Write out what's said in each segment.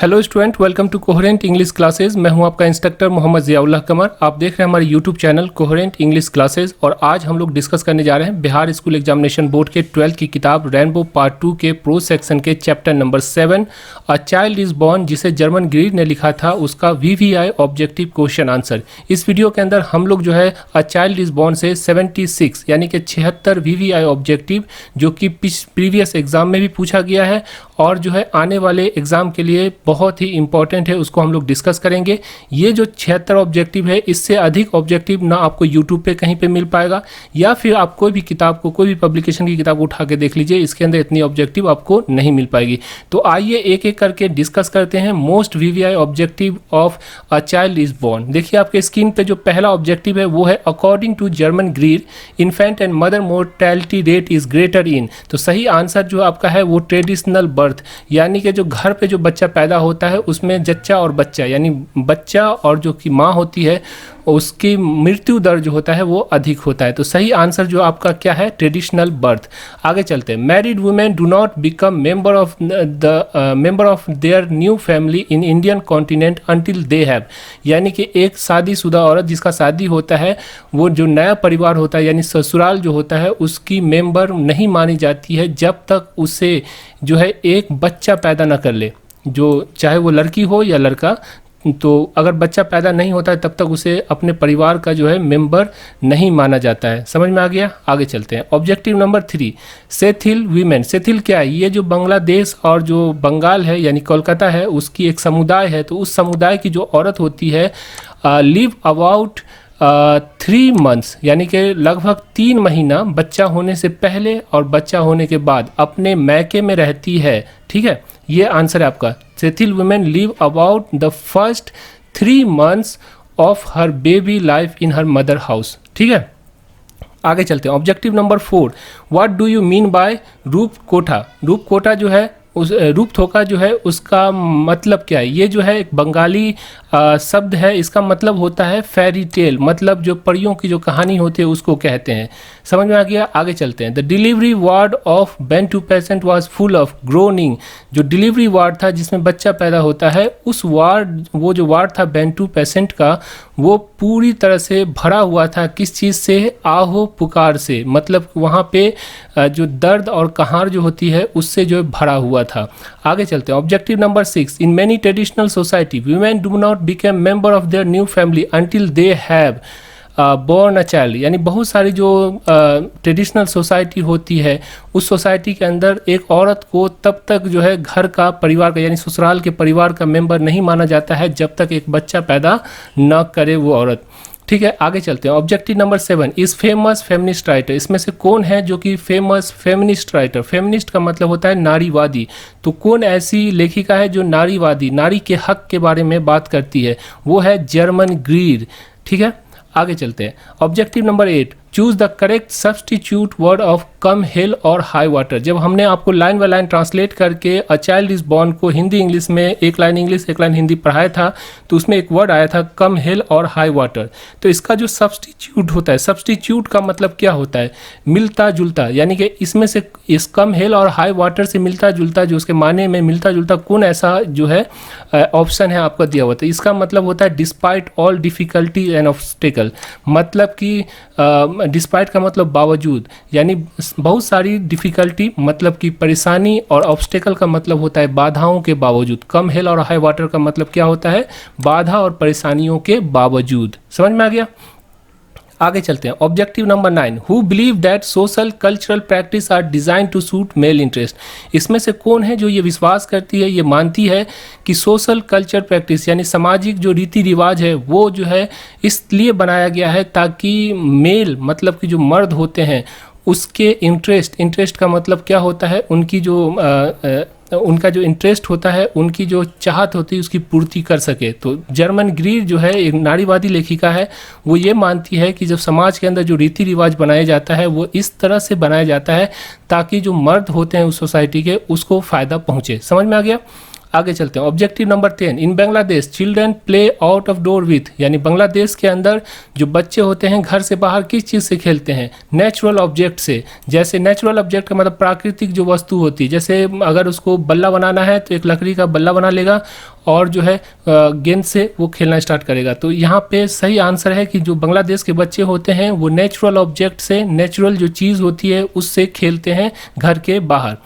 Hello student, welcome to coherent English classes. मैं हूं आपका इंस्ट्रक्टर मोहम्मद ज़ियाउल्लाह कमर। आप देख रहे हैं हमारे YouTube channel coherent English classes और आज हम लोग डिस्कस करने जा रहे हैं बिहार स्कूल एग्जामिनेशन बोर्ड के 12th की किताब रेनबो पार्ट 2 के प्रो सेक्शन के chapter number 7 a child is born, जिसे जर्मन ग्रीड ने लिखा था, उसका VVI ऑब्जेक्टिव क्वेश्चन आंसर। इस वीडियो के अंदर हम लोग जो है अ चाइल्ड इज़ बॉर्न से 76 यानी कि 76 VVI ऑब्जेक्टिव जो कि प्रीवियस एग्जाम में भी पूछा गया है और जो है आने वाले एग्जाम के लिए बहुत ही इंपॉर्टेंट है, उसको हम लोग डिस्कस करेंगे। ये जो 76 ऑब्जेक्टिव है, इससे अधिक ऑब्जेक्टिव ना आपको यूट्यूब पे कहीं पे मिल पाएगा या फिर आप कोई भी किताब को, कोई भी पब्लिकेशन की किताब उठा के देख लीजिए, इसके अंदर इतनी ऑब्जेक्टिव आपको नहीं मिल पाएगी। तो आइए एक एक करके डिस्कस करते हैं most VVI objective of a child is born. देखिए आपके स्क्रीन पे जो पहला ऑब्जेक्टिव है वो है according to Germaine Greer infant and mother mortality rate is greater in. तो सही आंसर जो आपका है वो ट्रेडिशनल बर्थ, यानी कि जो घर पे जो बच्चा पैदा होता है उसमें जच्चा और बच्चा यानी बच्चा और जो कि माँ होती है उसकी मृत्यु दर जो होता है वो अधिक होता है। तो सही आंसर जो आपका क्या है, ट्रेडिशनल बर्थ। आगे चलते हैं। Married women do not become member of their new family in Indian continent until they have, यानी कि एक शादीशुदा औरत जिसका शादी होता है वो जो नया परिवार होता है यानी ससुराल जो होता है उसकी मेंबर नहीं मानी जाती है जब तक उसे जो है एक बच्चा पैदा न कर ले, जो चाहे वो लड़की हो या लड़का। तो अगर बच्चा पैदा नहीं होता है तब तक उसे अपने परिवार का जो है मेंबर नहीं माना जाता है। समझ में आ गया? आगे चलते हैं। ऑब्जेक्टिव नंबर 3 सेथिल वीमेन। सेथिल क्या है? ये जो बांग्लादेश और जो बंगाल है यानी कोलकाता है उसकी एक समुदाय है। तो उस समुदाय की जो औरत होती है लिव अबाउट 3 मंथ्स यानी कि लगभग 3 महीना बच्चा होने से पहले और बच्चा होने के बाद अपने मैके में रहती है। ठीक है, ये आंसर है आपका। सेथिल women live about the first 3 months of her baby life in her mother house. ठीक है, आगे चलते हैं। Objective number 4 what do you mean by रूप कोठा। रूप कोठा जो है उस रूप थोका जो है उसका मतलब क्या है? ये जो है एक बंगाली शब्द है, इसका मतलब होता है फेरी टेल, मतलब जो परियों की जो कहानी होती है उसको कहते हैं। समझ में आ गया? आगे चलते हैं। द डिलीवरी वार्ड ऑफ बेंटू patient was full of groaning. जो डिलीवरी वार्ड था जिसमें बच्चा पैदा होता है उस वार्ड, वो जो वार्ड था बेंटू पेशेंट का, वो पूरी तरह से भरा हुआ था। किस चीज़ से? आहो पुकार से, मतलब वहाँ पे जो दर्द और कहार जो होती है उससे जो भरा हुआ था। आगे चलते हैं। Objective number 6 in many traditional society women do not become member of their new family until they have born a child. यानी बहुत सारी जो ट्रेडिशनल सोसाइटी होती है उस सोसाइटी के अंदर एक औरत को तब तक जो है घर का, परिवार का यानी ससुराल के परिवार का मेंबर नहीं माना जाता है जब तक एक बच्चा पैदा न करे वो औरत। ठीक है, आगे चलते हैं। Objective number 7 is famous feminist writer. इसमें से कौन है जो कि फेमस फेमिनिस्ट राइटर? फेमिनिस्ट का मतलब होता है नारीवादी। तो कौन ऐसी लेखिका है जो नारीवादी, नारी के हक के बारे में बात करती है? वो है जर्मन ग्रीड। ठीक है, आगे चलते हैं। Objective number 8 choose the correct substitute word of come hell or high water. जब हमने आपको लाइन बाय लाइन ट्रांसलेट करके अ चाइल्ड इज बॉर्न को हिंदी इंग्लिश में एक लाइन इंग्लिश एक लाइन हिंदी पढ़ाया था तो उसमें एक वर्ड आया था कम हिल और हाई वाटर। तो इसका जो सब्सटीट्यूट होता है, सब्सटीट्यूट का मतलब क्या होता है? मिलता जुलता, यानी कि इसमें से इस कम हिल और हाई वाटर से मिलता जुलता, जो उसके माने में मिलता जुलता कौन ऐसा जो है ऑप्शन है आपका दिया हुआ था। इसका मतलब होता है despite all difficulty and obstacle, मतलब कि डिस्पाइट का मतलब बावजूद, यानी बहुत सारी डिफ़िकल्टी मतलब कि परेशानी, और ऑब्स्टेकल का मतलब होता है बाधाओं के बावजूद। कम हिल और हाई वाटर का मतलब क्या होता है? बाधा और परेशानियों के बावजूद। समझ में आ गया? आगे चलते हैं। Objective number 9 who believe that social cultural practice are design to suit male interest. इसमें से कौन है जो ये विश्वास करती है, ये मानती है कि सोशल कल्चर प्रैक्टिस यानी सामाजिक जो रीति रिवाज है वो जो है इसलिए बनाया गया है ताकि मेल मतलब कि जो मर्द होते हैं उसके इंटरेस्ट का मतलब क्या होता है? उनकी जो उनका जो इंटरेस्ट होता है, उनकी जो चाहत होती है उसकी पूर्ति कर सके। तो जर्मन ग्रीड जो है एक नारीवादी लेखिका है, वो ये मानती है कि जब समाज के अंदर जो रीति रिवाज बनाया जाता है वो इस तरह से बनाया जाता है ताकि जो मर्द होते हैं उस सोसाइटी के उसको फ़ायदा पहुँचे। समझ में आ गया? आगे चलते हैं। Objective number 10, in Bangladesh children play out of door with, यानी बांग्लादेश के अंदर जो बच्चे होते हैं घर से बाहर किस चीज़ से खेलते हैं? नेचुरल ऑब्जेक्ट से। जैसे नेचुरल ऑब्जेक्ट का मतलब प्राकृतिक जो वस्तु होती है, जैसे अगर उसको बल्ला बनाना है तो एक लकड़ी का बल्ला बना लेगा और जो है गेंद से वो खेलना स्टार्ट करेगा। तो यहाँ पे सही आंसर है कि जो बांग्लादेश के बच्चे होते हैं वो नेचुरल ऑब्जेक्ट से, नेचुरल जो चीज़ होती है उससे खेलते हैं घर के बाहर।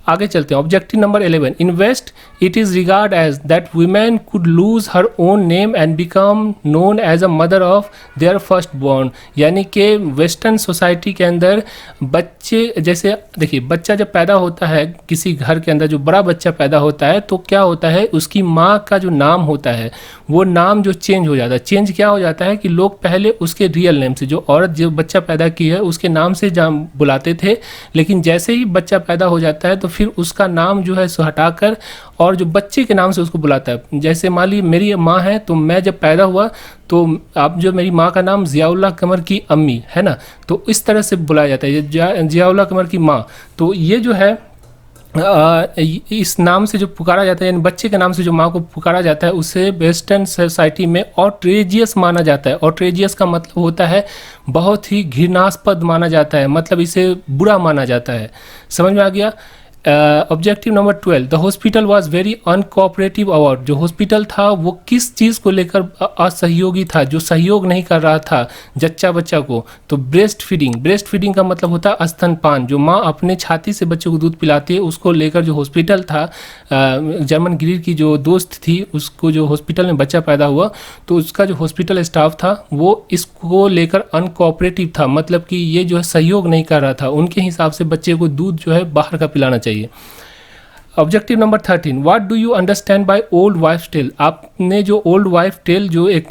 आगे चलते हैं। Objective number 11, in west it is regard as that women could lose her own name and become known as a mother of their first born, यानी कि वेस्टर्न सोसाइटी के अंदर बच्चे, जैसे देखिए बच्चा जब पैदा होता है किसी घर के अंदर, जो बड़ा बच्चा पैदा होता है तो क्या होता है, उसकी माँ का जो नाम होता है वो नाम जो चेंज हो जाता है। चेंज क्या हो जाता है कि लोग पहले उसके रियल नेम से, जो औरत जो बच्चा पैदा की है उसके नाम से बुलाते थे, लेकिन जैसे ही बच्चा पैदा हो जाता है तो फिर उसका नाम जो है सो हटाकर और जो बच्चे के नाम से उसको बुलाता है। जैसे मान ली मेरी माँ है तो मैं जब पैदा हुआ तो अब जो मेरी माँ का नाम ज़ियाउल्लाह कमर की अम्मी है ना, तो इस तरह से बुलाया जाता है, ज़ियाउल्लाह कमर की माँ। तो ये जो है इस नाम से जो पुकारा जाता है, यानी बच्चे के नाम से जो माँ को पुकारा जाता है, उसे वेस्टर्न सोसाइटी में ऑट्रेजियस माना जाता है। ऑट्रेजियस का मतलब होता है बहुत ही घृणास्पद माना जाता है, मतलब इसे बुरा माना जाता है। समझ में आ गया। Objective number 12, the hospital was very uncooperative about, जो हॉस्पिटल था वो किस चीज़ को लेकर असहयोगी था, जो सहयोग नहीं कर रहा था जच्चा बच्चा को? तो ब्रेस्ट फीडिंग। ब्रेस्ट फीडिंग का मतलब होता है स्तनपान, जो माँ अपने छाती से बच्चे को दूध पिलाती है, उसको लेकर जो हॉस्पिटल था, जर्मन गिरीर की जो दोस्त थी उसको जो हॉस्पिटल में बच्चा पैदा हुआ तो उसका जो हॉस्पिटल स्टाफ था वो इसको लेकर अनकोऑपरेटिव था, मतलब कि ये जो है सहयोग नहीं कर रहा था। उनके हिसाब से बच्चे को दूध जो है बाहर का पिलाना चाहिए। Objective number 13, what do you understand by old wife tale? आपने जो ओल्ड वाइफ टेल जो एक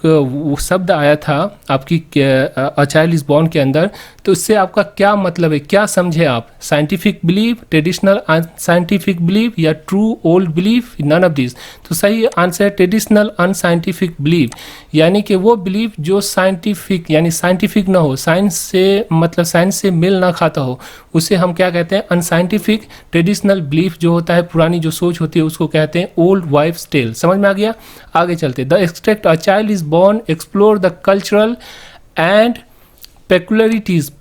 शब्द आया था आपकी अ चाइल्ड इज बॉर्न के अंदर, तो इससे आपका क्या मतलब है, क्या समझे आप? Scientific believe, traditional unscientific believe या true old believe, none of this? तो सही आंसर है ट्रेडिशनल अनसाइंटिफिक बिलीव, यानी कि वो बिलीव जो साइंटिफिक यानी साइंटिफिक ना हो, साइंस से मतलब साइंस से मेल ना खाता हो, उसे हम क्या कहते हैं? अनसाइंटिफिक। ट्रेडिशनल बिलीफ जो होता है, पुरानी जो सोच होती है, उसको कहते हैं ओल्ड वाइफ्स टेल। समझ में आ गया। आगे चलते। The extract a child is born explore the cultural and peculiarities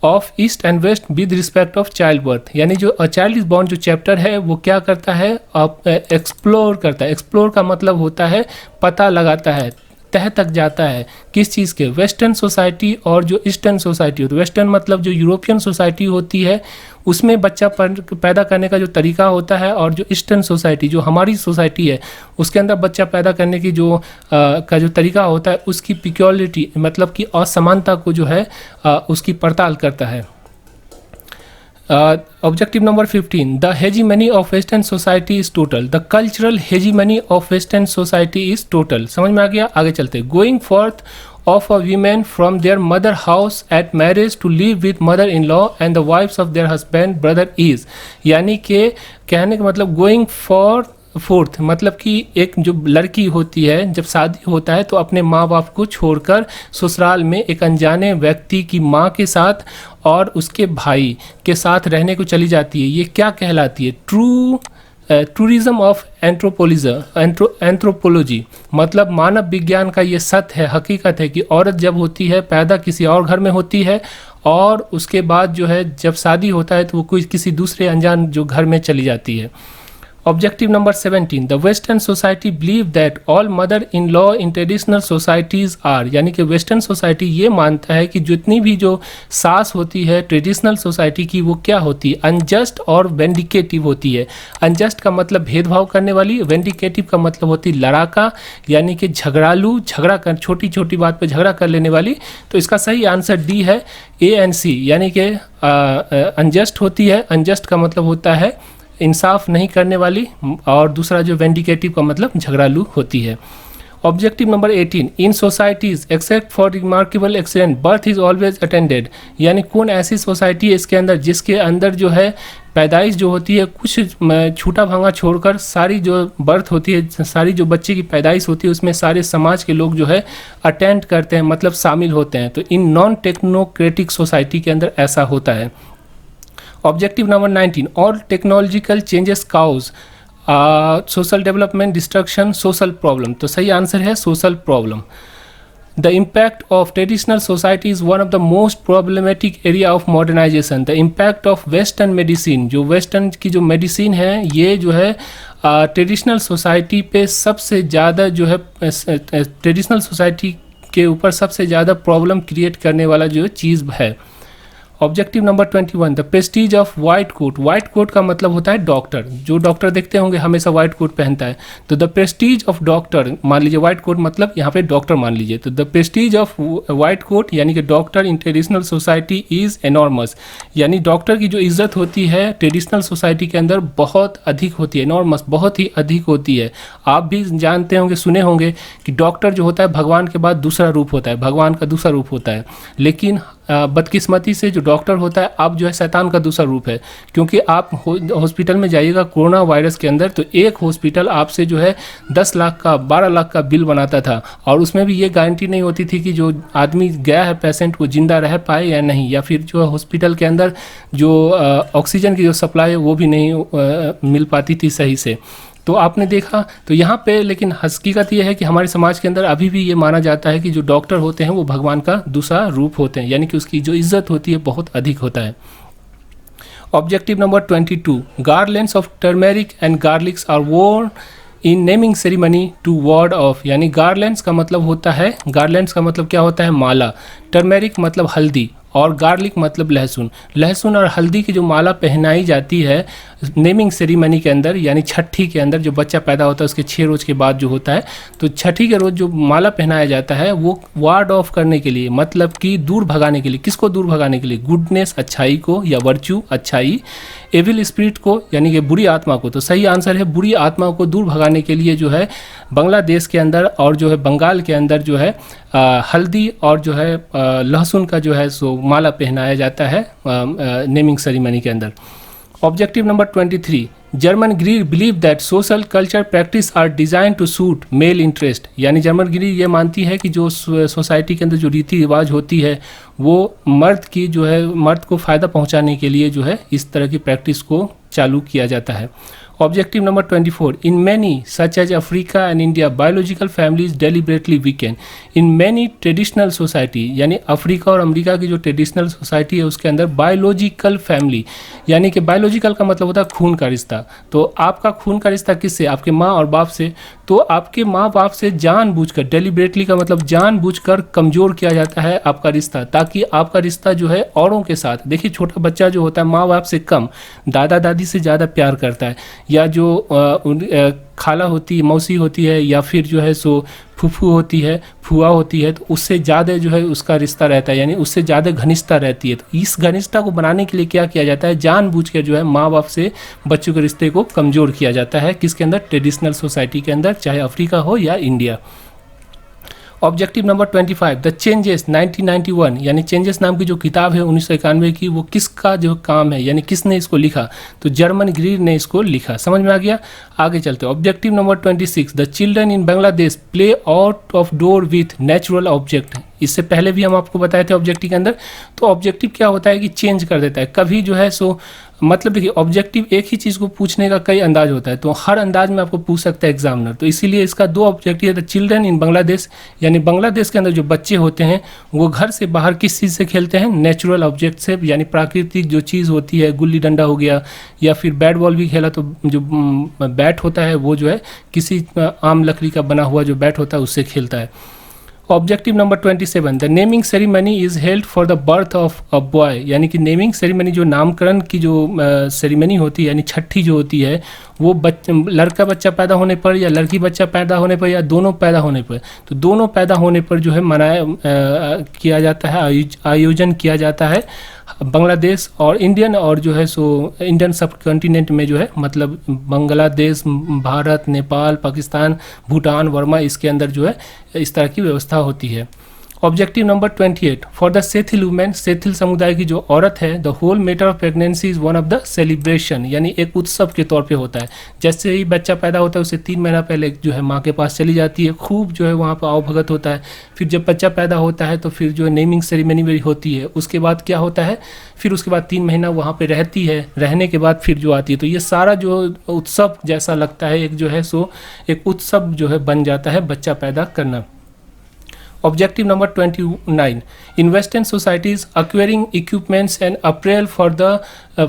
of east and west with respect of child birth, यानी जो अ चाइल्ड इज बॉर्न जो चैप्टर है वो क्या करता है? एक्सप्लोर करता है। एक्सप्लोर का मतलब होता है पता लगाता है, तह तक जाता है। किस चीज़ के? वेस्टर्न सोसाइटी और जो ईस्टर्न सोसाइटी होती है। वेस्टर्न मतलब जो यूरोपियन सोसाइटी होती है उसमें बच्चा पैदा करने का जो तरीका होता है, और जो ईस्टर्न सोसाइटी जो हमारी सोसाइटी है उसके अंदर बच्चा पैदा करने की जो का जो तरीका होता है उसकी पिक्योलिटी मतलब कि असमानता को जो है उसकी पड़ताल करता है। Objective number 15, the hegemony of western society is total, the cultural hegemony of western society is total. समझ में आ गया। आगे चलते। Going forth of a women from their mother house at marriage to live with mother-in-law and the wives of their husband brother is, यानी कि कहने का मतलब गोइंग फोर्थ मतलब कि एक जो लड़की होती है जब शादी होता है तो अपने माँ बाप को छोड़कर ससुराल में एक अनजाने व्यक्ति की माँ के साथ और उसके भाई के साथ रहने को चली जाती है। ये क्या कहलाती है? टूरिज्म ऑफ एंथ्रोपोलॉजी, मतलब मानव विज्ञान का ये सत्य है, हकीकत है कि औरत जब होती है पैदा किसी और घर में होती है और उसके बाद जो है जब शादी होता है तो वो कोई किसी दूसरे अनजान जो घर में चली जाती है। Objective number 17, the western society believe that all mother in law in traditional societies are, यानी कि वेस्टर्न सोसाइटी ये मानता है कि जितनी भी जो सास होती है ट्रेडिशनल सोसाइटी की वो क्या होती है? अनजस्ट और वेंडिकेटिव होती है। अनजस्ट का मतलब भेदभाव करने वाली, वेंडिकेटिव का मतलब होती है लड़ाका, यानी कि झगड़ालू, झगड़ा कर छोटी छोटी बात पे झगड़ा कर लेने वाली। तो इसका सही आंसर डी है, ए एंड सी, यानी कि अनजस्ट होती है। अनजस्ट का मतलब होता है इंसाफ नहीं करने वाली, और दूसरा जो वेंडिकेटिव का मतलब झगड़ालू होती है। Objective number 18, in societies except for remarkable accident birth is always attended, यानी कौन ऐसी सोसाइटी है इसके अंदर जिसके अंदर जो है पैदाइश जो होती है कुछ छूटा भांगा छोड़कर सारी जो बर्थ होती है, सारी जो बच्चे की पैदाइश होती है उसमें सारे समाज के लोग जो है अटेंड करते हैं, मतलब शामिल होते हैं। तो इन नॉन टेक्नोक्रेटिक सोसाइटी के अंदर ऐसा होता है। Objective number 19, all technological changes cause social development, destruction, social problem. तो सही आंसर है social problem. The impact of traditional society is one of the most problematic area of modernization. The impact of Western medicine, जो western की जो medicine है ये जो है ट्रेडिशनल सोसाइटी पे सबसे ज़्यादा जो है ट्रेडिशनल सोसाइटी के ऊपर सबसे ज़्यादा प्रॉब्लम क्रिएट करने वाला जो चीज़ है। Objective number 21, the prestige of white coat. White coat का मतलब होता है डॉक्टर। जो डॉक्टर देखते होंगे हमेशा वाइट कोट पहनता है। तो द प्रेस्टीज ऑफ डॉक्टर, मान लीजिए वाइट कोट मतलब यहाँ पे डॉक्टर मान लीजिए। तो the prestige of white coat यानी कि doctor in traditional society is enormous, यानी डॉक्टर की जो इज्जत होती है ट्रेडिशनल सोसाइटी के अंदर बहुत अधिक होती है। एनॉर्मस बहुत ही अधिक होती है। आप भी जानते होंगे, सुने होंगे कि डॉक्टर जो होता है भगवान के बाद दूसरा रूप होता है, भगवान का दूसरा रूप होता है। लेकिन बदकिस्मती से जो डॉक्टर होता है अब जो है शैतान का दूसरा रूप है। क्योंकि आप हॉस्पिटल में जाइएगा कोरोना वायरस के अंदर, तो एक हॉस्पिटल आपसे जो है 10 लाख का 12 लाख का बिल बनाता था, और उसमें भी ये गारंटी नहीं होती थी कि जो आदमी गया है पेशेंट वो जिंदा रह पाए या नहीं, या फिर जो हॉस्पिटल के अंदर जो ऑक्सीजन की जो सप्लाई है वो भी नहीं मिल पाती थी सही से। तो आपने देखा, तो यहाँ पे लेकिन हकीकत ये है कि हमारे समाज के अंदर अभी भी ये माना जाता है कि जो डॉक्टर होते हैं वो भगवान का दूसरा रूप होते हैं, यानी कि उसकी जो इज्जत होती है बहुत अधिक होता है। Objective number 22, garlands of turmeric and garlics are worn in naming ceremony to ward off, यानी गार्लैंड्स का मतलब होता है, गार्लैंड्स का मतलब क्या होता है माला, टर्मेरिक मतलब हल्दी और गार्लिक मतलब लहसुन। लहसुन और हल्दी की जो माला पहनाई जाती है नेमिंग सेरेमनी के अंदर, यानी छठी के अंदर जो बच्चा पैदा होता है उसके 6 रोज़ के बाद जो होता है, तो छठी के रोज़ जो माला पहनाया जाता है वो वार्ड ऑफ करने के लिए, मतलब कि दूर भगाने के लिए। किसको दूर भगाने के लिए? गुडनेस अच्छाई को, या वर्च्यू अच्छाई, एविल स्पिरिट को यानी कि बुरी आत्मा को। तो सही आंसर है बुरी आत्मा को दूर भगाने के लिए जो है बांग्लादेश के अंदर और जो है बंगाल के अंदर जो है हल्दी और जो है लहसुन का जो है सो माला पहनाया जाता है नेमिंग सेरेमनी के अंदर। Objective number 23, Germaine Greer believe that social culture practice are design to suit male interest, यानी जर्मन ग्रीड ये मानती है कि जो सोसाइटी के अंदर जो रीति रिवाज होती है वो मर्द की जो है मर्द को फ़ायदा पहुंचाने के लिए जो है इस तरह की प्रैक्टिस को चालू किया जाता है। Objective number 24, in many such as Africa and India biological families deliberately weakened. In many traditional society, यानी अफ्रीका और अमेरिका की जो ट्रेडिशनल सोसाइटी है उसके अंदर बायोलॉजिकल फैमिली, यानी कि बायोलॉजिकल का मतलब होता है खून का रिश्ता। तो आपका खून का रिश्ता किससे? आपके माँ और बाप से। तो आपके माँ बाप से जानबूझकर, डेलिबरेटली का मतलब जानबूझकर कमज़ोर किया जाता है आपका रिश्ता, ताकि आपका रिश्ता जो है औरों के साथ, देखिए छोटा बच्चा जो होता है माँ बाप से कम दादा दादी से ज़्यादा प्यार करता है, या जो खाला होती है, मौसी होती है, या फिर जो है सो फूफू होती है, फुआ होती है, तो उससे ज़्यादा जो है उसका रिश्ता रहता है, यानी उससे ज़्यादा घनिष्ठता रहती है। तो इस घनिष्ठता को बनाने के लिए क्या किया जाता है? जानबूझकर जो है माँ बाप से बच्चों के रिश्ते को कमज़ोर किया जाता है। किसके अंदर? ट्रेडिशनल सोसाइटी के अंदर, चाहे अफ्रीका हो या India. Objective number 25, the changes 1991, यानी चेंजेस नाम की जो किताब है 1991 की, वो किसका जो काम है, यानी किसने इसको लिखा? तो जर्मन ग्रीड ने इसको लिखा। समझ में आ गया? आगे चलते हैं। Objective number 26, the children in Bangladesh play out of door with natural object. इससे पहले भी हम आपको बताए थे ऑब्जेक्टिव के अंदर। तो ऑब्जेक्टिव क्या होता है कि चेंज कर देता है कभी जो है सो, मतलब देखिए ऑब्जेक्टिव एक ही चीज़ को पूछने का कई अंदाज होता है, तो हर अंदाज में आपको पूछ सकता है एग्जामिनर। तो इसीलिए इसका 2 ऑब्जेक्टिव है। द चिल्ड्रन इन बांग्लादेश, यानी बांग्लादेश के अंदर जो बच्चे होते हैं वो घर से बाहर किस चीज़ से खेलते हैं? नेचुरल ऑब्जेक्ट से, यानी प्राकृतिक जो चीज़ होती है, गुल्ली डंडा हो गया या फिर बैट बॉल भी खेला, तो जो बैट होता है वो जो है किसी आम लकड़ी का बना हुआ जो बैट होता है उससे खेलता है। Objective number 27, the naming ceremony is held for the birth of a boy, यानी कि नेमिंग सेरेमनी जो नामकरण की जो सेरेमनी होती है, यानी छठी जो होती है, वो लड़का बच्चा पैदा होने पर या लड़की बच्चा पैदा होने पर या दोनों पैदा होने पर, तो दोनों पैदा होने पर जो है किया जाता है, आयोजन किया जाता है बांग्लादेश और इंडियन और जो है सो इंडियन सब कॉन्टिनेंट में जो है, मतलब बांग्लादेश, भारत, नेपाल, पाकिस्तान, भूटान, वर्मा, इसके अंदर जो है इस तरह की व्यवस्था होती है। Objective number 28 for the Sethil women, Sethil समुदाय की जो औरत है, the whole matter of pregnancy is one of the celebration, यानी एक उत्सव के तौर पे होता है। जैसे ही बच्चा पैदा होता है उससे 3 महीना पहले जो है माँ के पास चली जाती है, खूब जो है वहाँ पर आवभगत होता है। फिर जब बच्चा पैदा होता है तो फिर जो है नेमिंग सेरेमनी भी होती है। उसके बाद क्या होता है, फिर उसके बाद 3 महीना वहाँ पे रहती है, रहने के बाद फिर जो आती है, तो ये सारा जो उत्सव जैसा लगता है, एक जो है सो एक उत्सव जो है बन जाता है बच्चा पैदा करना। Objective number 29 in Western societies acquiring equipments and apparel for the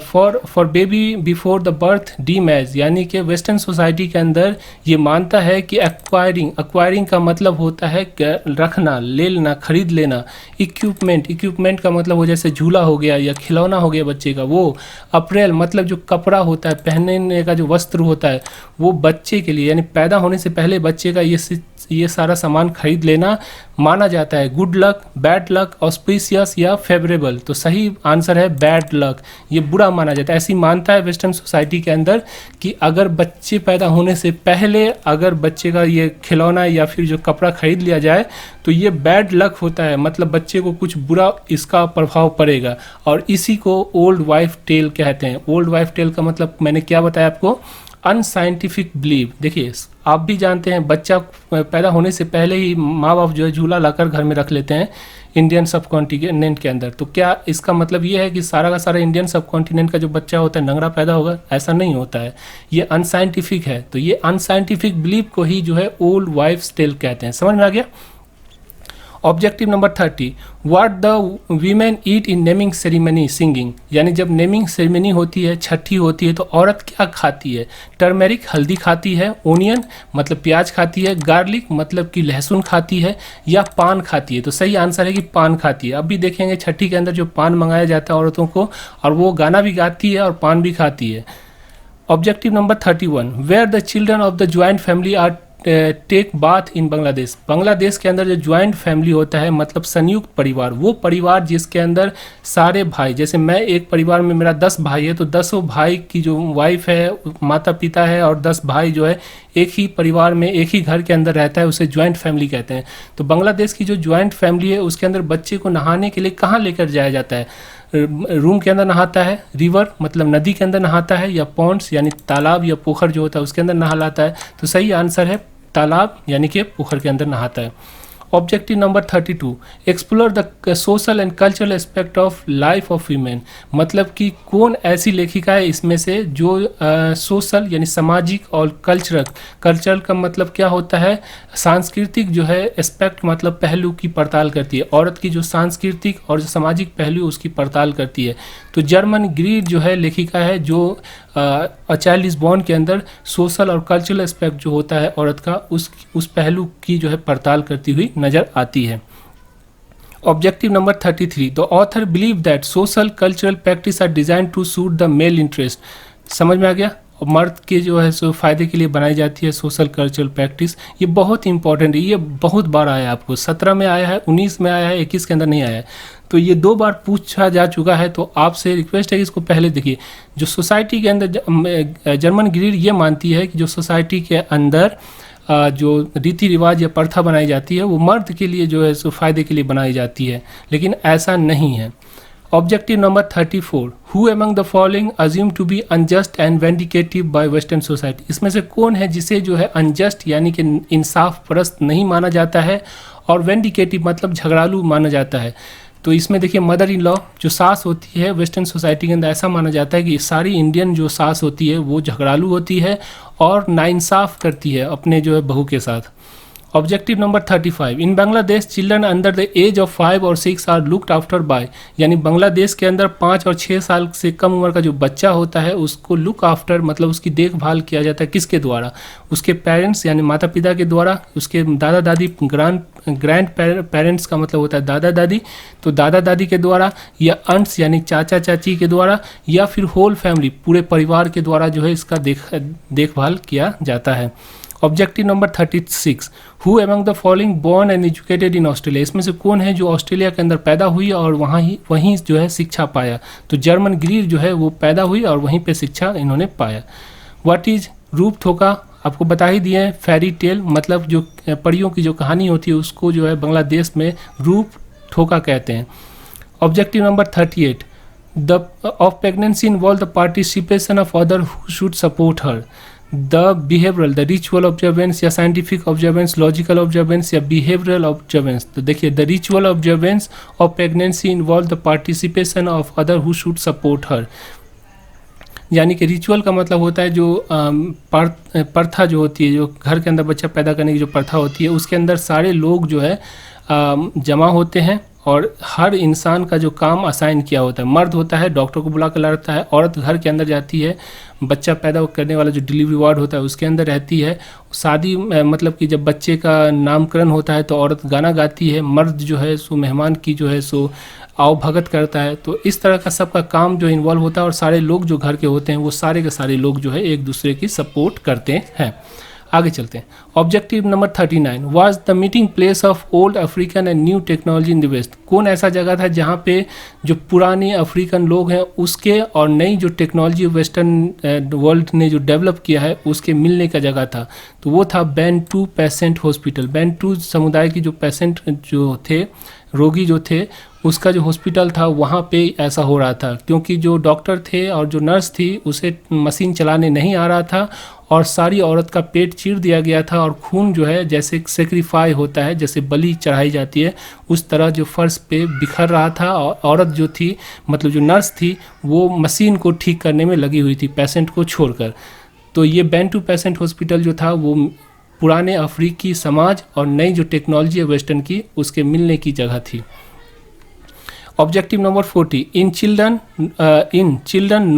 for baby before the birth deemed as, यानी कि वेस्टर्न सोसाइटी के अंदर ये मानता है कि एक्वायरिंग का मतलब होता है रखना, ले लेना, खरीद लेना। इक्विपमेंट का मतलब वो जैसे झूला हो गया या खिलौना हो गया बच्चे का, वो अपरेल मतलब जो कपड़ा होता है, पहनने का जो वस्त्र होता है, वो बच्चे के लिए यानी पैदा होने से पहले बच्चे का ये सारा सामान खरीद लेना माना जाता है good luck, bad luck, auspicious या फेवरेबल। तो सही आंसर है बैड लक, ये बुरा माना जाता है। ऐसी मानता है वेस्टर्न सोसाइटी के अंदर कि अगर बच्चे पैदा होने से पहले अगर बच्चे का ये खिलौना या फिर जो कपड़ा खरीद लिया जाए तो ये बैड लक होता है, मतलब बच्चे को कुछ बुरा इसका प्रभाव पड़ेगा। और इसी को ओल्ड वाइफ टेल कहते हैं। ओल्ड वाइफ टेल का मतलब मैंने क्या बताया आपको, अनसाइंटिफिक बिलीव। देखिए आप भी जानते हैं बच्चा पैदा होने से पहले ही माँ बाप जो है झूला लाकर घर में रख लेते हैं इंडियन सब कॉन्टिनेंट के अंदर। तो क्या इसका मतलब ये है कि सारा का सारा इंडियन सब कॉन्टिनेंट का जो बच्चा होता है नंगड़ा पैदा होगा? ऐसा नहीं होता है, ये अनसाइंटिफिक है। तो ये अनसाइंटिफिक बिलीव को ही जो है ओल्ड वाइफ्स टेल कहते हैं। समझ में आ गया? Objective number 30 what the women eat in naming ceremony singing, यानी जब नेमिंग सेरेमनी होती है, छठी होती है, तो औरत क्या खाती है? टर्मेरिक हल्दी खाती है, ओनियन मतलब प्याज खाती है, गार्लिक मतलब कि लहसुन खाती है, या पान खाती है? तो सही आंसर है कि पान खाती है। अब भी देखेंगे छठी के अंदर जो पान मंगाया जाता है औरतों को, और वो गाना भी गाती है और पान भी खाती है। Objective number 31 where the children of the joint family are take bath in Bangladesh, Bangladesh के अंदर जो ज्वाइंट फैमिली होता है मतलब संयुक्त परिवार, वो परिवार जिसके अंदर सारे भाई, जैसे मैं एक परिवार में मेरा 10 भाई है तो 10 भाई की जो वाइफ है, माता पिता है, और 10 भाई जो है एक ही परिवार में एक ही घर के अंदर रहता है, उसे ज्वाइंट फैमिली कहते हैं। तो बांग्लादेश की जो ज्वाइंट फैमिली है उसके अंदर बच्चे को नहाने के लिए कहाँ लेकर जाया जाता है? रूम के अंदर नहाता है, रिवर मतलब नदी के अंदर नहाता है, या पॉन्ड्स यानी तालाब या पोखर जो होता है उसके अंदर नहाता है? तो सही आंसर है तालाब यानी कि पोखर के अंदर नहाता है। Objective number 32 explore the social and cultural aspect of life of women, मतलब कि कौन ऐसी लेखिका है इसमें से जो सोशल यानी सामाजिक और कल्चरल का मतलब क्या होता है, सांस्कृतिक जो है एस्पेक्ट मतलब पहलू की पड़ताल करती है, औरत की जो सांस्कृतिक और जो सामाजिक पहलू उसकी पड़ताल करती है। तो जर्मन ग्रीड जो है लेखिका है जो अ चाइल्ड इज बॉर्न के अंदर सोशल और कल्चरल एस्पेक्ट जो होता है औरत का उस पहलू की जो है पड़ताल करती हुई नजर आती है। Objective number 33 the author believe that social cultural practice are design to suit the male interest, समझ में आ गया? और मर्द के जो है सो फायदे के लिए बनाई जाती है सोशल कल्चरल प्रैक्टिस। ये बहुत इंपॉर्टेंट है, ये बहुत बार आया है, आपको 17 में आया है, 19 में आया है, 21 के अंदर नहीं आया है। तो ये 2 बार पूछा जा चुका है, तो आपसे रिक्वेस्ट है कि इसको पहले देखिए। जो सोसाइटी के अंदर जर्मन ग्रीड ये मानती है कि जो सोसाइटी के अंदर जो रीति रिवाज या प्रथा बनाई जाती है वो मर्द के लिए जो है सो फायदे के लिए बनाई जाती है, लेकिन ऐसा नहीं है। Objective number 34 who among the following assume to be unjust and vindictive by western society, इसमें से कौन है जिसे जो है अनजस्ट यानी कि इंसाफ परस्त नहीं माना जाता है और वेंडिकेटिव मतलब झगड़ालू माना जाता है? तो इसमें देखिए मदर इन लॉ जो सास होती है वेस्टर्न सोसाइटी के अंदर ऐसा माना जाता है कि सारी इंडियन जो सास होती है वो झगड़ालू होती है और नाइंसाफ करती है अपने जो है बहू के साथ। Objective number 35 in Bangladesh children under the age of 5 और 6 आर लुक्ड आफ्टर बाय, यानी बांग्लादेश के अंदर 5 और 6 साल से कम उम्र का जो बच्चा होता है उसको लुक आफ्टर मतलब उसकी देखभाल किया जाता है किसके द्वारा? उसके पेरेंट्स यानी माता पिता के द्वारा, उसके दादा दादी ग्रैंड पेरेंट्स का मतलब होता है दादा दादी, तो दादा दादी के द्वारा, या अंट्स यानी चाचा चाची के द्वारा, या फिर होल फैमिली पूरे परिवार के द्वारा जो है इसका देखभाल किया जाता है। Objective number 36 who among the following born and educated in Australia, इसमें से कौन है जो ऑस्ट्रेलिया के अंदर पैदा हुई और वहीं जो है शिक्षा पाया? तो जर्मन ग्रीड जो है वो पैदा हुई और वहीं पे शिक्षा इन्होंने पाया। व्हाट इज रूप थोका आपको बता ही दिए हैं, फेरी टेल मतलब जो परियों की जो कहानी होती है उसको जो है बांग्लादेश में रूप ठोका कहते हैं। Objective number 38, the of pregnancy involve the participation of other who should support her. The behavioural, the ritual observance या साइंटिफिक ऑब्जर्वेंस, लॉजिकल ऑब्जर्वेंस या बिहेवियरल ऑब्जर्वेंस। तो देखिए, the ritual observance of pregnancy involve the participation of other who should support her, यानी कि ritual का मतलब होता है जो प्रथा जो होती है, जो घर के अंदर बच्चा पैदा करने की जो प्रथा होती है, उसके अंदर सारे लोग जो है जमा होते हैं और हर इंसान का जो काम असाइन किया होता है। मर्द होता है, डॉक्टर को बुला कर लाता है, औरत घर के अंदर जाती है, बच्चा पैदा करने वाला जो डिलीवरी वार्ड होता है उसके अंदर रहती है। शादी मतलब कि जब बच्चे का नामकरण होता है तो औरत गाना गाती है, मर्द जो है सो मेहमान की जो है सो आओ भगत करता है। तो इस तरह का सबका काम जो इन्वॉल्व होता है और सारे लोग जो घर के होते हैं वो सारे के सारे लोग जो है एक दूसरे की सपोर्ट करते हैं। आगे चलते हैं। Objective number 39, was the meeting place of old African and new technology in the west. कौन ऐसा जगह था जहाँ पे जो पुराने अफ्रीकन लोग हैं उसके और नई जो टेक्नोलॉजी वेस्टर्न वर्ल्ड ने जो डेवलप किया है उसके मिलने का जगह था। तो वो था बैंटू पेशेंट हॉस्पिटल। बैंटू समुदाय की जो पेशेंट जो थे, रोगी जो थे, उसका जो हॉस्पिटल था वहाँ पे ऐसा हो रहा था, क्योंकि जो डॉक्टर थे और जो नर्स थी उसे मशीन चलाने नहीं आ रहा था और सारी औरत का पेट चीर दिया गया था और खून जो है जैसे सेक्रीफाई होता है, जैसे बलि चढ़ाई जाती है, उस तरह जो फर्श पे बिखर रहा था। और औरत जो थी मतलब जो नर्स थी वो मशीन को ठीक करने में लगी हुई थी पेशेंट को छोड़कर। तो ये बैंटू पेशेंट हॉस्पिटल जो था वो पुराने अफ्रीकी समाज और नई जो टेक्नोलॉजी है वेस्टर्न की उसके मिलने की जगह थी। Objective number 40, in children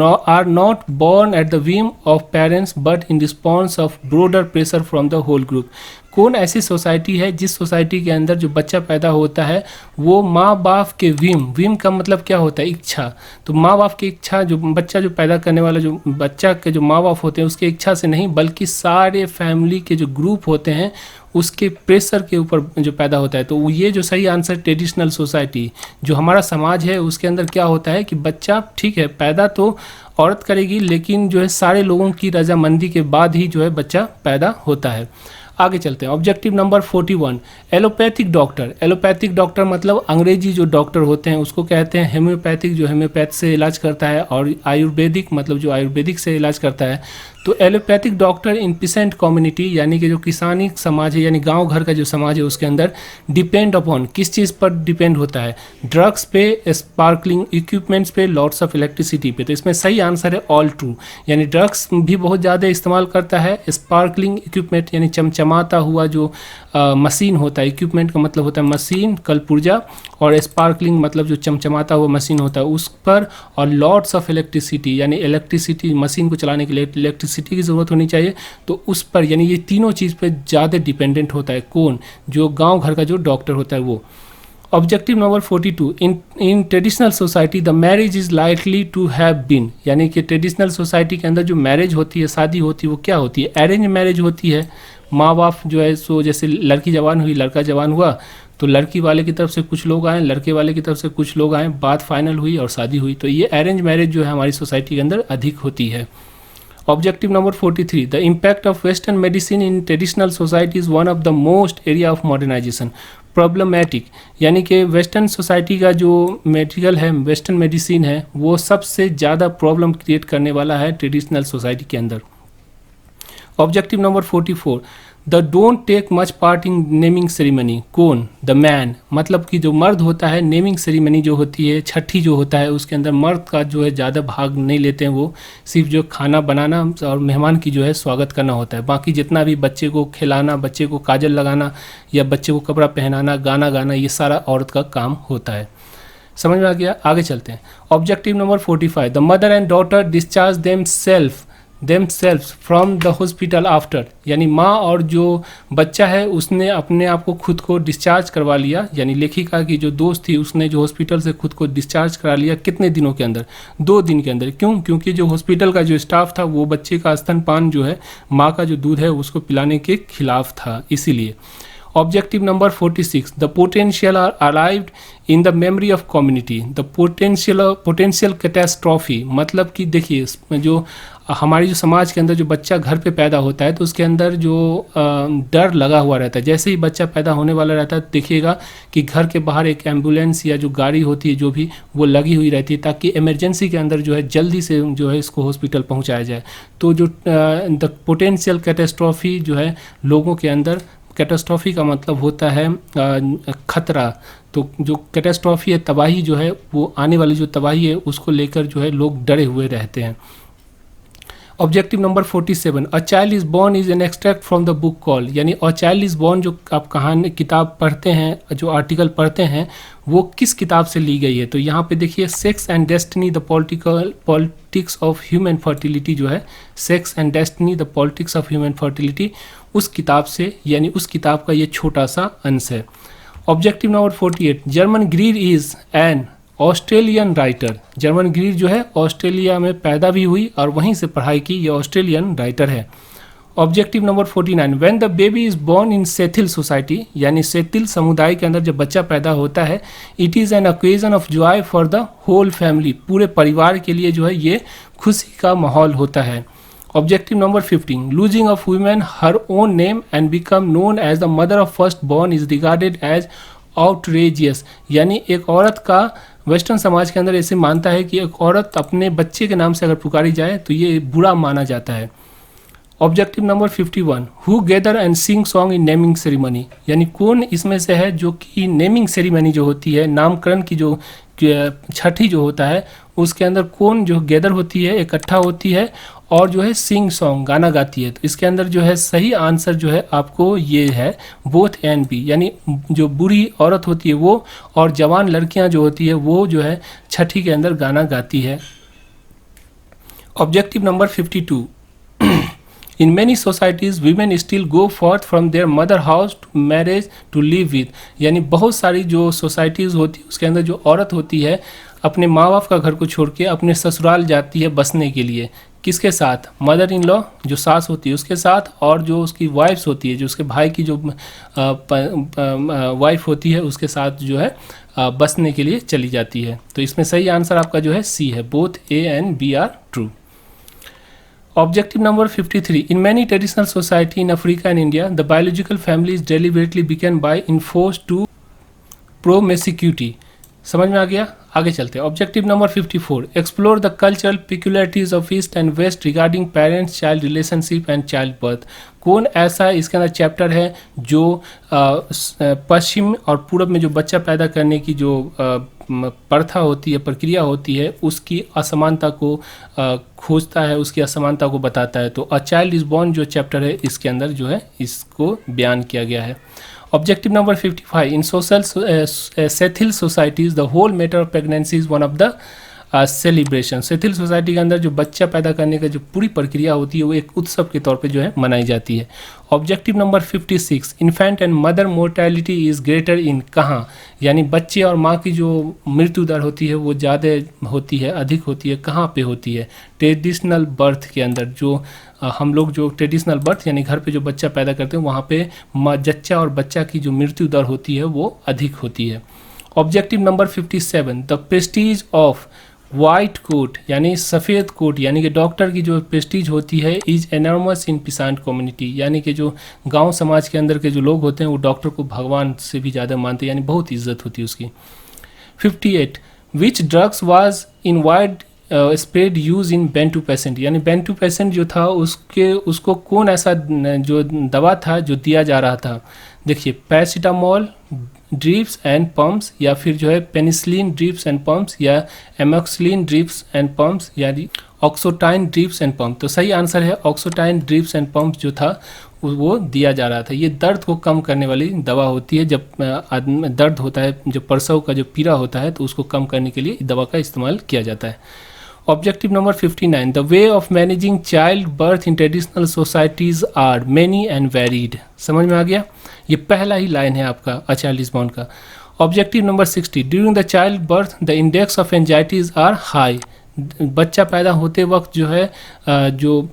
are not born at the whim of parents but in response of broader pressure from the whole group। कौन ऐसी सोसाइटी है जिस सोसाइटी के अंदर जो बच्चा पैदा होता है वो माँ बाप के विम का मतलब क्या होता है, इच्छा। तो माँ बाप की इच्छा, जो बच्चा जो पैदा करने वाला जो बच्चा के जो माँ बाप होते हैं उसके इच्छा से नहीं, बल्कि सारे फैमिली के जो ग्रुप होते हैं उसके प्रेशर के ऊपर जो पैदा होता है। तो ये जो सही आंसर, ट्रेडिशनल सोसाइटी जो हमारा समाज है उसके अंदर क्या होता है कि बच्चा ठीक है पैदा तो औरत करेगी, लेकिन जो है सारे लोगों की रजामंदी के बाद ही जो है बच्चा पैदा होता है। आगे चलते हैं। Objective number 41, allopathic doctor. Allopathic doctor मतलब अंग्रेजी जो डॉक्टर होते हैं उसको कहते हैं हेम्योपैथिक, जो हेम्योपैथ से इलाज करता है, और आयुर्वेदिक मतलब जो आयुर्वेदिक से इलाज करता है। तो एलोपैथिक डॉक्टर इन पीसेंट कम्युनिटी यानी कि जो किसानी समाज है यानी गांव घर का जो समाज है उसके अंदर डिपेंड अपॉन, किस चीज़ पर डिपेंड होता है, ड्रग्स पे, स्पार्कलिंग इक्विपमेंट्स पे, लॉट्स ऑफ इलेक्ट्रिसिटी पे। तो इसमें सही आंसर है ऑल ट्रू, यानी ड्रग्स भी बहुत ज़्यादा इस्तेमाल करता है, स्पार्कलिंग इक्विपमेंट यानी चमचमाता हुआ जो मशीन होता है, इक्विपमेंट का मतलब होता है मशीन, कलपुर्जा, और स्पार्कलिंग मतलब जो चमचमाता हुआ मशीन होता है उस पर, और लॉट्स ऑफ इलेक्ट्रिसिटी यानी इलेक्ट्रिसिटी, मशीन को चलाने के लिए इलेक्ट्रिसिटी की ज़रूरत होनी चाहिए, तो उस पर, यानी ये तीनों चीज़ पर ज़्यादा डिपेंडेंट होता है कौन, जो गांव घर का जो डॉक्टर होता है वो। Objective number 42, in traditional society the marriage is likely to have been, यानी कि ट्रेडिशनल सोसाइटी के अंदर जो मैरिज होती है, शादी होती है, वो क्या होती है, अरेंज मैरिज होती है। माँ बाप जो है सो जैसे लड़की जवान हुई, लड़का जवान हुआ, तो लड़की वाले की तरफ से कुछ लोग आए, लड़के वाले की तरफ से कुछ लोग आए, बात फाइनल हुई और शादी हुई। तो ये अरेंज मैरिज जो है हमारी सोसाइटी के अंदर अधिक होती है। Objective number 43, the impact of western medicine in traditional society is one of the most area of modernization. Problematic यानी कि वेस्टर्न सोसाइटी का जो मेडिकल है, वेस्टर्न मेडिसिन है, वो सबसे ज़्यादा प्रॉब्लम क्रिएट करने वाला है ट्रेडिशनल सोसाइटी के अंदर। Objective number 44, the don't take much part in naming ceremony. कौन, द मैन, मतलब कि जो मर्द होता है, नेमिंग सेरेमनी जो होती है, छठी जो होता है, उसके अंदर मर्द का जो है ज़्यादा भाग नहीं लेते हैं, वो सिर्फ जो खाना बनाना और मेहमान की जो है स्वागत करना होता है। बाकी जितना भी बच्चे को खिलाना, बच्चे को काजल लगाना या बच्चे को कपड़ा पहनाना, गाना गाना, ये सारा औरत का काम होता है। समझ में आ गया? आगे चलते हैं। Objective number 45, the mother and daughter discharge themselves from the hospital after, यानी माँ और जो बच्चा है उसने अपने आप को खुद को डिस्चार्ज करवा लिया, यानी लेखिका की जो दोस्त थी उसने जो हॉस्पिटल से खुद को डिस्चार्ज करा लिया। कितने दिनों के अंदर? 2 दिन के अंदर। क्यों? क्योंकि जो हॉस्पिटल का जो स्टाफ था वो बच्चे का स्तनपान जो है, माँ का जो दूध है उसको पिलाने के खिलाफ था, इसीलिए। Objective number 46, the potential are arrived in the memory of community. The potential catastrophe मतलब कि देखिए जो हमारी जो समाज के अंदर जो बच्चा घर पे पैदा होता है तो उसके अंदर जो डर लगा हुआ रहता है। जैसे ही बच्चा पैदा होने वाला रहता है देखिएगा कि घर के बाहर एक एम्बुलेंस या जो गाड़ी होती है जो भी वो लगी हुई रहती है, ताकि इमरजेंसी के अंदर जो है जल्दी से जो है इसको हॉस्पिटल पहुंचाया जाए। तो जो द पोटेंशियल कैटेस्ट्रॉफी जो है लोगों के अंदर, कैटेस्ट्रॉफी का मतलब होता है खतरा, तो जो कैटेस्ट्रॉफी है तबाही जो है वो आने वाली जो तबाही है उसको लेकर जो है लोग डरे हुए रहते हैं। Objective number 47, a child is born is an extract from the book call, यानी अ चाइल्ड इज़ बॉर्न जो आप कहानी किताब पढ़ते हैं, जो आर्टिकल पढ़ते हैं वो किस किताब से ली गई है। तो यहाँ पे देखिए sex and destiny the politics of human fertility जो है, sex and destiny the politics of human fertility, उस किताब से, यानी उस किताब का ये छोटा सा अंश है। Objective number 48, German Greer is an Australian writer, German Greer जो है ऑस्ट्रेलिया में पैदा भी हुई और वहीं से पढ़ाई की, ये ऑस्ट्रेलियन राइटर है। Objective number 49, when the baby is born in Sethil society, यानी सेथिल समुदाय के अंदर जब बच्चा पैदा होता है, it is an occasion of joy for the whole family, पूरे परिवार के लिए जो है ये खुशी का माहौल होता है। Objective number 15, losing of women her own name and become known as the mother of first born is regarded as outrageous, यानी एक औरत का वेस्टर्न समाज के अंदर ऐसे मानता है कि एक औरत अपने बच्चे के नाम से अगर पुकारी जाए तो ये बुरा माना जाता है। Objective number 51, who gather and sing song in naming ceremony, यानी कौन इसमें से है जो कि नेमिंग सेरेमनी जो होती है, नामकरण की जो छठी जो होता है उसके अंदर कौन जो गैदर होती है, इकट्ठा होती है और जो है सिंग सॉन्ग गाना गाती है। तो इसके अंदर जो है सही आंसर जो है आपको ये है बोथ एंड बी, यानी जो बूढ़ी औरत होती है वो और जवान लड़कियां जो होती है वो जो है छठी के अंदर गाना गाती है। Objective number 52, in many societies women still go forth from their mother house to marriage to live with, यानी बहुत सारी जो सोसाइटीज़ होती है उसके अंदर जो औरत होती है अपने माँ बाप का घर को छोड़ के अपने ससुराल जाती है बसने के लिए, किसके साथ, मदर इन लॉ जो सास होती है उसके साथ, और जो उसकी वाइफ्स होती है, जो उसके भाई की जो वाइफ होती है उसके साथ जो है बसने के लिए चली जाती है। तो इसमें सही आंसर आपका जो है सी है, both A and B are true. Objective number 53, in many traditional society in Africa and India the biological family is deliberately beckon by enforce to promiscuity, समझ में आ गया। आगे चलते हैं। Objective number 54, explore the cultural peculiarities of east and west regarding parents child relationship and child birth, कौन ऐसा इसके अंदर चैप्टर है जो पश्चिम और पूर्व में जो बच्चा पैदा करने की जो प्रथा होती है, प्रक्रिया होती है, उसकी असमानता को खोजता है, उसकी असमानता को बताता है। तो अ चाइल्ड इज बॉर्न जो चैप्टर है इसके अंदर जो है इसको बयान किया गया है। Objective number 55, in social Sethil societies the whole matter of pregnancy is one of the celebration, Sethil society के अंदर जो बच्चा पैदा करने का जो पूरी प्रक्रिया होती है वो एक उत्सव के तौर पे जो है मनाई जाती है। Objective number 56, infant and mother mortality is greater इन, कहाँ, यानी बच्चे और माँ की जो मृत्यु दर होती है वो ज़्यादा होती है, अधिक होती है, कहाँ पे होती है, ट्रेडिशनल बर्थ के अंदर। जो हम लोग जो ट्रेडिशनल बर्थ यानी घर पे जो बच्चा पैदा करते हैं वहाँ पे जच्चा और बच्चा की जो मृत्यु दर होती है वो अधिक होती है। Objective number 57, the prestige of white coat यानी सफ़ेद कोट यानी कि डॉक्टर की जो प्रेस्टीज होती है इज एनॉर्मस इन पिसांट कम्युनिटी, यानी कि जो गांव समाज के अंदर के जो लोग होते हैं वो डॉक्टर को भगवान से भी ज़्यादा मानते हैं, यानी बहुत इज्जत होती है उसकी। 58, which drugs was in wide spread use in Bantu patient, यानी बेंटू पेशेंट जो था उसको कौन ऐसा जो दवा था जो दिया जा रहा था। देखिए पैरासीटामोल ड्रिप्स एंड पम्प्स, या फिर जो है पेनिसिलिन ड्रिप्स एंड पम्प्स, या एमोक्सिलिन ड्रिप्स एंड पम्प्स, यानी ऑक्सोटाइन ड्रिप्स एंड पम्प। तो सही आंसर है ऑक्सोटाइन ड्रिप्स एंड पम्प्स जो था वो दिया जा रहा था। ये दर्द को कम करने वाली दवा होती है। जब आदमी दर्द होता है, जो प्रसव का जो पीड़ा होता है, तो उसको कम करने के लिए दवा का इस्तेमाल किया जाता है। Objective number 59, the way of managing child birth in traditional societies are many and varied, समझ में आ गया। ये पहला ही लाइन है आपका अ चाइल्ड इज बॉर्न का। Objective number 60, during the child birth the index of anxieties are high, बच्चा पैदा होते वक्त जो है जो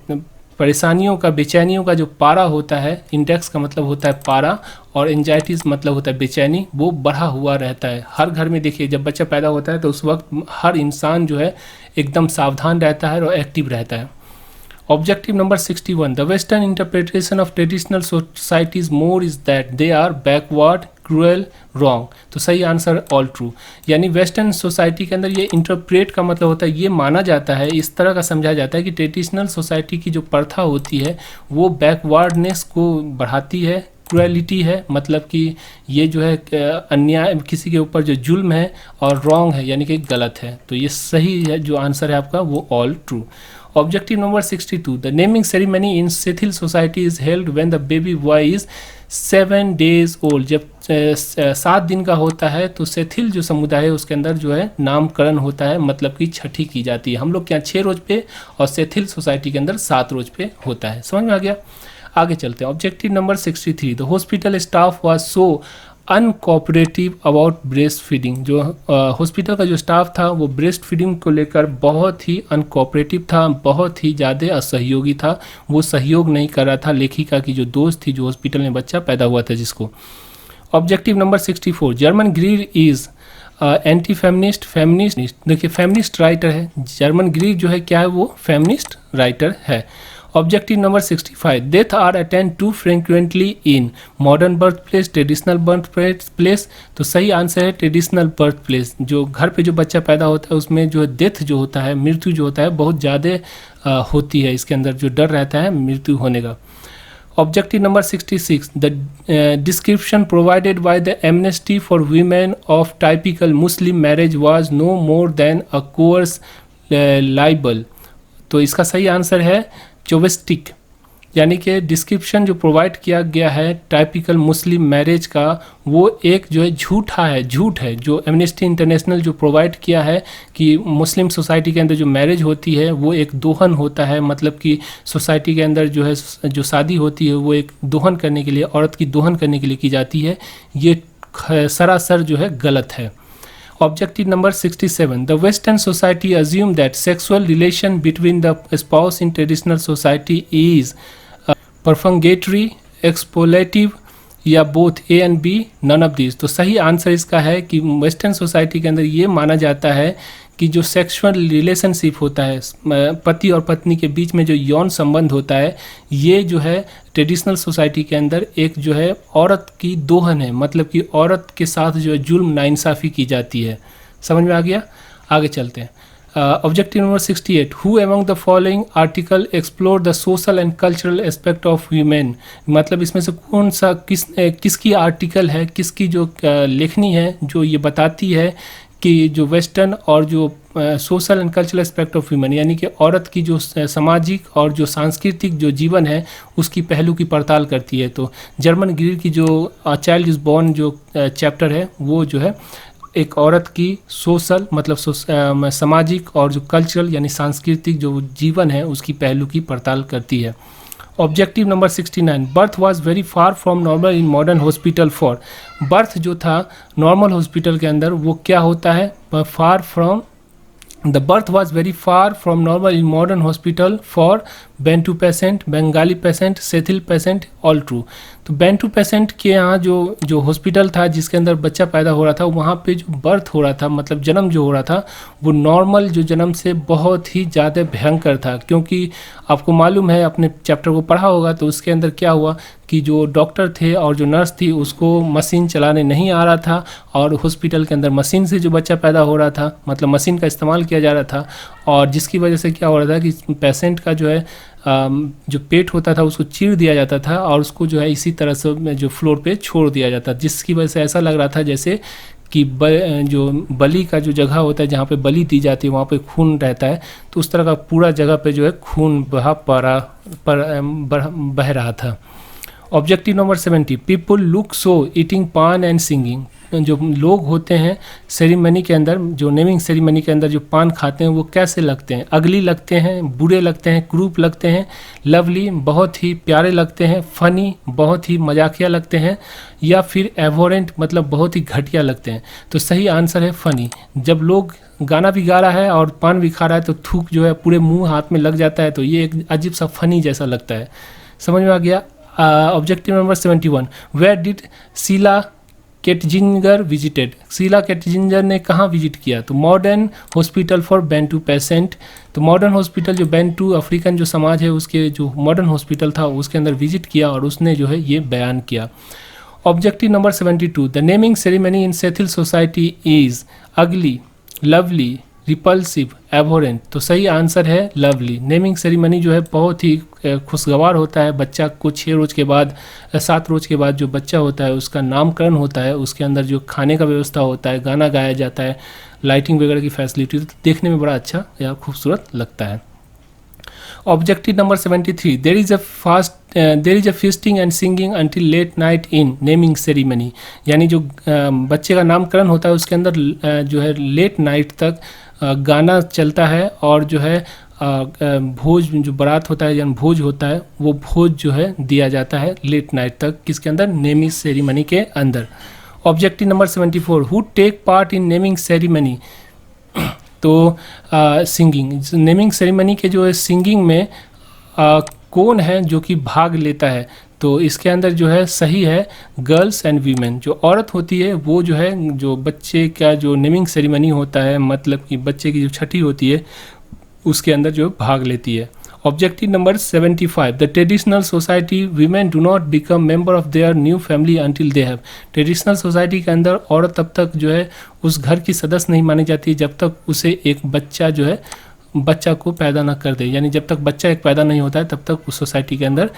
परेशानियों का, बेचैनियों का जो पारा होता है, इंडेक्स का मतलब होता है पारा और एंजाइटीज़ मतलब होता है बेचैनी, वो बढ़ा हुआ रहता है। हर घर में देखिए जब बच्चा पैदा होता है तो उस वक्त हर इंसान जो है एकदम सावधान रहता है और एक्टिव रहता है। Objective number 61, the western interpretation of traditional societies more is that they are backward, cruel, wrong. तो सही आंसर ऑल ट्रू। यानी वेस्टर्न सोसाइटी के अंदर ये इंटरप्रेट का मतलब होता है, ये माना जाता है, इस तरह का समझा जाता है कि ट्रेडिशनल सोसाइटी की जो प्रथा होती है वो बैकवर्डनेस को बढ़ाती है, क्रूएलिटी है, मतलब कि ये जो है अन्याय, किसी के ऊपर जो जुल्म है, और रॉन्ग है यानी कि गलत है। तो ये सही है, जो आंसर है आपका वो all true. Objective number 62, the naming ceremony in Sethil society is held when the baby boy is 7 days old. जब 7 दिन का होता है तो सेथिल जो समुदाय है उसके अंदर जो है नामकरण होता है, मतलब कि छठी की जाती है। हम लोग के यहाँ 6 रोज पे और सेथिल सोसाइटी के अंदर 7 रोज पे होता है। समझ में आ गया? आगे चलते हैं। Objective number 63, the hospital staff was so uncooperative about breast feeding. जो हॉस्पिटल का जो स्टाफ था वो ब्रेस्ट फीडिंग को लेकर बहुत ही अनकोऑपरेटिव था, बहुत ही ज़्यादा असहयोगी था, वो सहयोग नहीं कर रहा था लेखिका की जो दोस्त थी, जो हॉस्पिटल में बच्चा पैदा हुआ था जिसको। Objective number 64, Germaine Greer is anti feminist, feminist. देखिए फेमिनिस्ट राइटर है, जर्मन ग्रीर जो है क्या है, वो फेमिनिस्ट राइटर है। Objective number 65, death are attend to frequently in modern birth place, traditional birth place. तो सही आंसर है ट्रेडिशनल बर्थ प्लेस। जो घर पे जो बच्चा पैदा होता है उसमें जो डेथ जो होता है, मृत्यु जो होता है, बहुत ज़्यादा होती है, इसके अंदर जो डर रहता है मृत्यु होने का। Objective number 66, the description provided by the amnesty for women of typical Muslim marriage was no more than a course liable. तो इसका सही आंसर है चोवेस्टिक, यानी कि डिस्क्रिप्शन जो प्रोवाइड किया गया है टाइपिकल मुस्लिम मैरिज का, वो एक जो है झूठ है। जो एमनेस्टी इंटरनेशनल जो प्रोवाइड किया है कि मुस्लिम सोसाइटी के अंदर जो मैरिज होती है वो एक दोहन होता है, मतलब कि सोसाइटी के अंदर जो है जो शादी होती है वो एक दोहन करने के लिए, औरत की दोहन करने के लिए की जाती है, ये सरासर जो है गलत है। Objective number 67, the Western society assume that sexual relation between the spouse in traditional society is perfunctory, exploitative या both, A and B, none of this. तो सही आंसर इसका है कि वेस्टर्न सोसाइटी के अंदर ये माना जाता है कि जो सेक्सुअल रिलेशनशिप होता है, पति और पत्नी के बीच में जो यौन संबंध होता है, ये जो है ट्रेडिशनल सोसाइटी के अंदर एक जो है औरत की दोहन है, मतलब कि औरत के साथ जो है जुल्म नाइंसाफ़ी की जाती है। समझ में आ गया? आगे चलते हैं। Objective number 68, who among the following article explore the social and cultural aspect of human. मतलब इसमें से कौन सा किसकी आर्टिकल है, किसकी जो लेखनी है जो ये बताती है कि जो वेस्टर्न और जो social and cultural aspect of human, यानी कि औरत की जो सामाजिक और जो सांस्कृतिक जो जीवन है उसकी पहलू की पड़ताल करती है। तो जर्मन ग्रीर की जो चाइल्ड इज़ बॉर्न जो चैप्टर है वो जो है एक औरत की सोशल मतलब सामाजिक और जो कल्चरल यानी सांस्कृतिक जो जीवन है उसकी पहलू की पड़ताल करती है। Objective number 69, birth was very far from normal in modern hospital for. Birth जो था नॉर्मल हॉस्पिटल के अंदर वो क्या होता है, far from, the birth was very far from normal in modern hospital for Bantu patient, Bengali patient, Sethil patient, all true. तो Bantu patient के यहाँ जो हॉस्पिटल था जिसके अंदर बच्चा पैदा हो रहा था, वहाँ पे जो बर्थ हो रहा था मतलब जन्म जो हो रहा था वो नॉर्मल जो जन्म से बहुत ही ज़्यादा भयंकर था। क्योंकि आपको मालूम है, अपने चैप्टर को पढ़ा होगा, तो उसके अंदर क्या हुआ कि जो डॉक्टर थे और जो नर्स थी उसको मशीन चलाने नहीं आ रहा था, और हॉस्पिटल के अंदर मशीन से जो बच्चा पैदा हो रहा था मतलब मशीन का इस्तेमाल किया जा रहा था, और जिसकी वजह से क्या हो रहा था कि पेशेंट का जो है जो पेट होता था उसको चीर दिया जाता था और उसको जो है इसी तरह से जो फ्लोर पे छोड़ दिया जाता, जिसकी वजह से ऐसा लग रहा था जैसे कि जो बलि का जो जगह होता है जहाँ पे बलि दी जाती है वहाँ पे खून रहता है, तो उस तरह का पूरा जगह पे जो है खून बह रहा था। Objective number 70, people look so eating पान एंड सिंगिंग। जो लोग होते हैं सेरेमनी के अंदर, जो नेमिंग सेरेमनी के अंदर जो पान खाते हैं वो कैसे लगते हैं, अगली लगते हैं, बुरे लगते हैं, क्रूप लगते हैं, लवली बहुत ही प्यारे लगते हैं, फनी बहुत ही मजाकिया लगते हैं, या फिर एवोरेंट मतलब बहुत ही घटिया लगते हैं। तो सही आंसर है फनी। जब लोग गाना भी गा रहा है और पान भी खा रहा है तो थूक जो है पूरे मुंह हाथ में लग जाता है, तो ये एक अजीब सा फनी जैसा लगता है। समझ में आ गया? Objective number 71, where did Sheila Kitzinger visited, Sheila Kitzinger ने कहाँ विजिट किया? तो modern hospital for Bantu patient. तो मॉडर्न हॉस्पिटल जो बैंटू अफ्रीकन जो समाज है उसके जो मॉडर्न हॉस्पिटल था उसके अंदर विजिट किया और उसने जो है ये बयान किया। Objective number 72, the naming ceremony in Sethil society is ugly, lovely, repulsive, abhorrent. तो सही आंसर है लवली। नेमिंग सेरेमनी जो है बहुत ही खुशगवार होता है। बच्चा को 6 रोज के बाद 7 रोज के बाद जो बच्चा होता है उसका नामकरण होता है, उसके अंदर जो खाने का व्यवस्था होता है, गाना गाया जाता है, लाइटिंग वगैरह की फैसिलिटी देखने में बड़ा अच्छा या खूबसूरत लगता है। Objective number 73, there is a feasting and singing until late night in naming ceremony. यानी जो बच्चे का नामकरण होता है उसके अंदर जो है लेट नाइट तक गाना चलता है और जो है भोज जो बारात होता है या भोज होता है वो भोज जो है दिया जाता है लेट नाइट तक, किसके अंदर? नेमिंग सेरेमनी के अंदर। Objective number 74, who take part in naming ceremony. तो सिंगिंग, नेमिंग सेरेमनी के जो है सिंगिंग में कौन है जो कि भाग लेता है? तो इसके अंदर जो है सही है गर्ल्स एंड वीमेन। जो औरत होती है वो जो है जो बच्चे का जो नेमिंग सेरेमनी होता है, मतलब कि बच्चे की जो छठी होती है उसके अंदर जो भाग लेती है। Objective number 75, the traditional society women do not become member of their new family until they have. Traditional society के अंदर औरत तब तक जो है उस घर की सदस्य नहीं मानी जाती जब तक उसे एक बच्चा जो है बच्चा को पैदा ना कर दे। यानी जब तक बच्चा एक पैदा नहीं होता है तब तक उस सोसाइटी के अंदर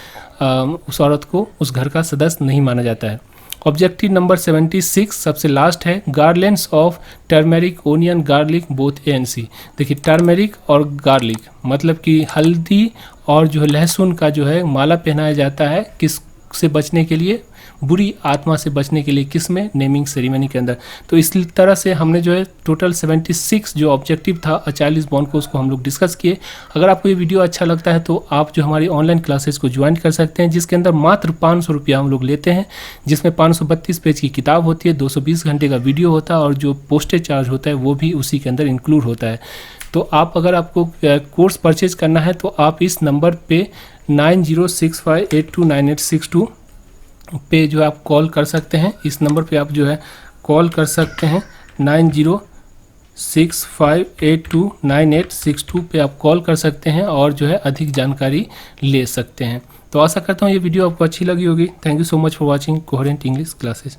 उस औरत को उस घर का सदस्य नहीं माना जाता है। ऑब्जेक्टिव नंबर 76 सबसे लास्ट है, garlands of turmeric, onion, garlic both A and C. देखिए टर्मेरिक और गार्लिक मतलब कि हल्दी और जो है लहसुन का जो है माला पहनाया जाता है, किस से बचने के लिए? बुरी आत्मा से बचने के लिए। किस में? नेमिंग सेरेमनी के अंदर। तो इस तरह से हमने जो है टोटल 76 जो ऑब्जेक्टिव था चार्ल्स बॉन्ड को उसको हम लोग डिस्कस किए। अगर आपको ये वीडियो अच्छा लगता है तो आप जो हमारी ऑनलाइन क्लासेस को ज्वाइन कर सकते हैं, जिसके अंदर मात्र 500 रुपया हम लोग लेते हैं, जिसमें 532 पेज की किताब होती है, 220 घंटे का वीडियो होता है और जो पोस्टेज चार्ज होता है वो भी उसी के अंदर इंक्लूड होता है। तो आप अगर आपको कोर्स परचेज करना है तो आप इस नंबर पे 9065829862 पे जो है आप कॉल कर सकते हैं। इस नंबर पे आप जो है कॉल कर सकते हैं 9065829862 पे आप कॉल कर सकते हैं और जो है अधिक जानकारी ले सकते हैं। तो आशा करता हूँ ये वीडियो आपको अच्छी लगी होगी। Thank you so much for watching coherent English classes.